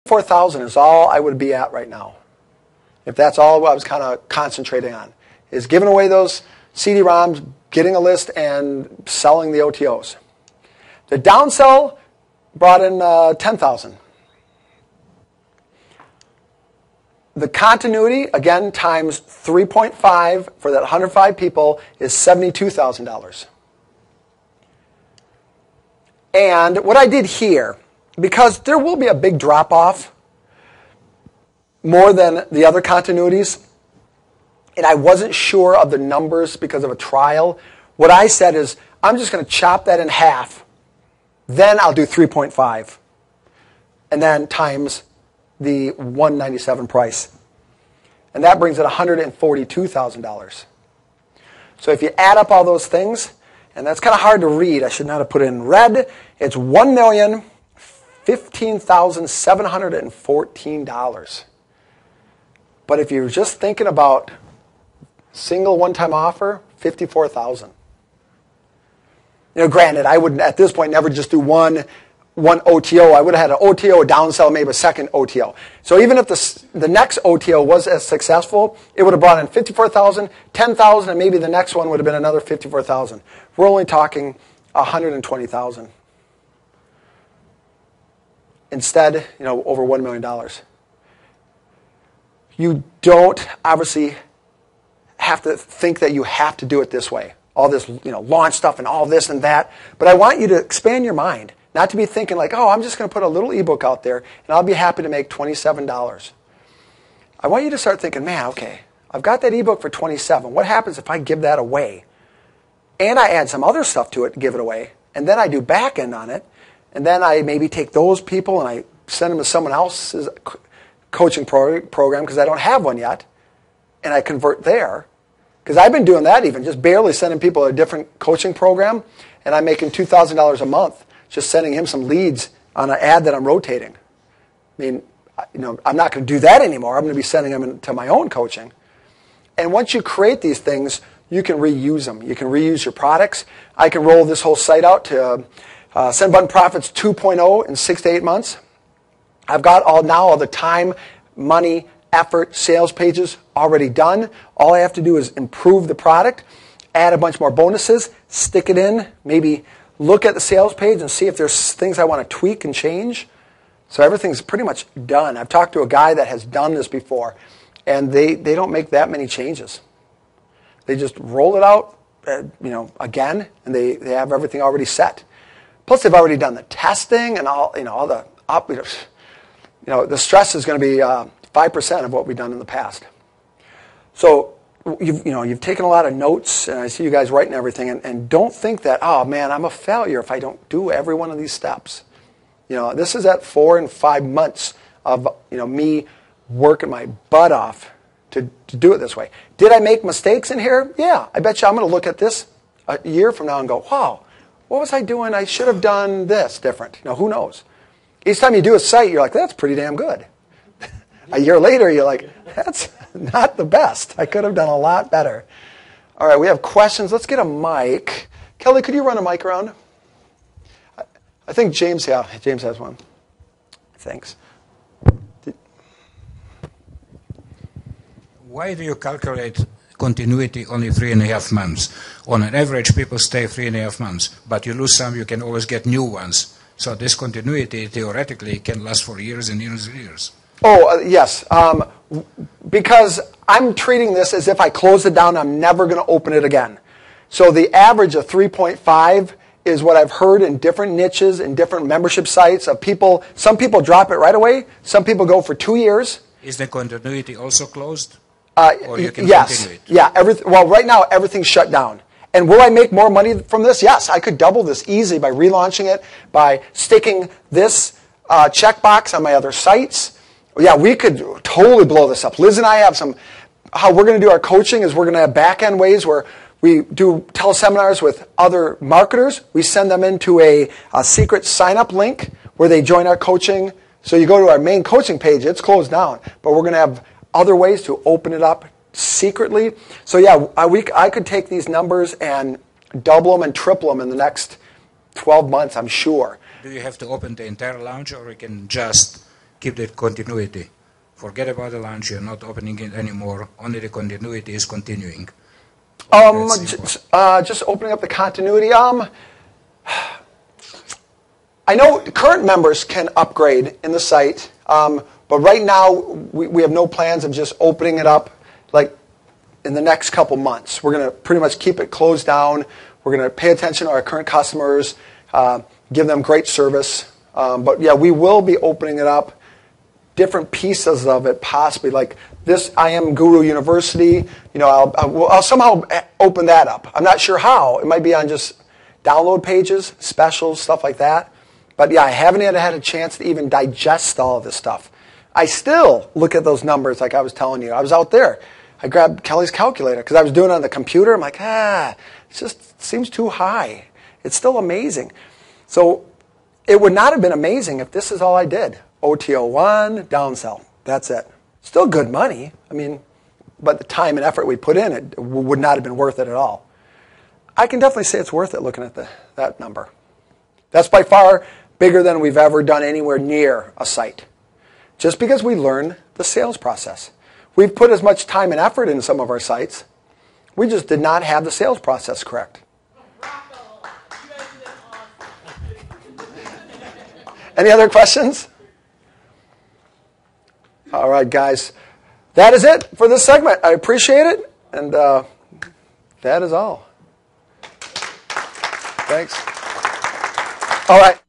4,000 is all I would be at right now. If that's all I was kind of concentrating on, is giving away those CD-ROMs, getting a list, and selling the OTOs. The downsell brought in 10,000. The continuity, again, times 3.5 for that 105 people is $72,000. And what I did here, because there will be a big drop-off, more than the other continuities, and I wasn't sure of the numbers because of a trial, what I said is, I'm just going to chop that in half, then I'll do 3.5, and then times the $197 price. And that brings it $142,000. So if you add up all those things, and that's kind of hard to read, I should not have put it in red, it's $1,015,714. But if you're just thinking about single one-time offer, $54,000. Granted, I would at this point never just do one OTO. I would have had an OTO, a downsell, maybe a second OTO. So even if the next OTO was as successful, it would have brought in $54,000, $10,000, and maybe the next one would have been another $54,000. We're only talking $120,000. Instead, over $1 million. You don't obviously have to think that you have to do it this way. All this, launch stuff and all this and that. But I want you to expand your mind. Not to be thinking like, oh, I'm just going to put a little ebook out there and I'll be happy to make $27. I want you to start thinking, man, okay, I've got that ebook for $27. What happens if I give that away? And I add some other stuff to it to give it away. And then I do back end on it. And then I maybe take those people and I send them to someone else's coaching program because I don't have one yet, and I convert there. Because I've been doing that even, just barely sending people a different coaching program, and I'm making $2,000 a month just sending him some leads on an ad that I'm rotating. I mean, I'm not going to do that anymore. I'm going to be sending them to my own coaching. And once you create these things, you can reuse them. You can reuse your products. I can roll this whole site out to Send Button Profits 2.0 in 6 to 8 months. I've got all the time, money, effort, sales pages already done. All I have to do is improve the product, add a bunch more bonuses, stick it in, maybe look at the sales page and see if there's things I want to tweak and change. So everything's pretty much done. I've talked to a guy that has done this before, and they don't make that many changes. They just roll it out, again, and they have everything already set. Plus, they've already done the testing and all the the stress is going to be 5% of what we've done in the past. So you've taken a lot of notes, and I see you guys writing everything. And don't think that, oh man, I'm a failure if I don't do every one of these steps. This is at 4 and 5 months of me working my butt off to do it this way. Did I make mistakes in here? Yeah, I bet you I'm going to look at this a year from now and go, wow, what was I doing? I should have done this different. Who knows? Each time you do a site, you're like, that's pretty damn good. A year later, you're like, that's not the best. I could have done a lot better. All right, we have questions. Let's get a mic. Kelly, could you run a mic around? I think James has one. Thanks. Why do you calculate continuity only 3.5 months? On an average, people stay 3.5 months, but you lose some, you can always get new ones. So this continuity, theoretically, can last for years and years and years. Oh, yes. Because I'm treating this as if I close it down, I'm never going to open it again. So the average of 3.5 is what I've heard in different niches and different membership sites of people. Some people drop it right away. Some people go for 2 years. Is the continuity also closed? Or you can continue it? Yeah. Well, right now, everything's shut down. And will I make more money from this? Yes, I could double this easy by relaunching it, by sticking this checkbox on my other sites. Yeah, we could totally blow this up. Liz and I have how we're going to do our coaching is we're going to have back-end ways where we do teleseminars with other marketers. We send them into a secret sign-up link where they join our coaching. So you go to our main coaching page, it's closed down. But we're going to have other ways to open it up secretly. So yeah, I could take these numbers and double them and triple them in the next 12 months, I'm sure. Do you have to open the entire lounge, or you can just keep the continuity. Forget about the launch. You're not opening it anymore. Only the continuity is continuing. Just opening up the continuity. I know current members can upgrade in the site, but right now we have no plans of just opening it up like in the next couple months. We're going to pretty much keep it closed down. We're going to pay attention to our current customers, give them great service. But yeah, we will be opening it up, different pieces of it possibly, like this I Am Guru University. I'll somehow open that up. I'm not sure how. It might be on just download pages, specials, stuff like that. But yeah, I haven't yet had a chance to even digest all of this stuff. I still look at those numbers like I was telling you. I was out there. I grabbed Kelly's calculator because I was doing it on the computer. I'm like, it just seems too high. It's still amazing. So it would not have been amazing if this is all I did. OTO1, downsell. That's it. Still good money. I mean, but the time and effort we put in, it would not have been worth it at all. I can definitely say it's worth it looking at that number. That's by far bigger than we've ever done anywhere near a site. Just because we learned the sales process. We've put as much time and effort in some of our sites. We just did not have the sales process correct. Any other questions? All right, guys. That is it for this segment. I appreciate it. And that is all. Thanks. All right.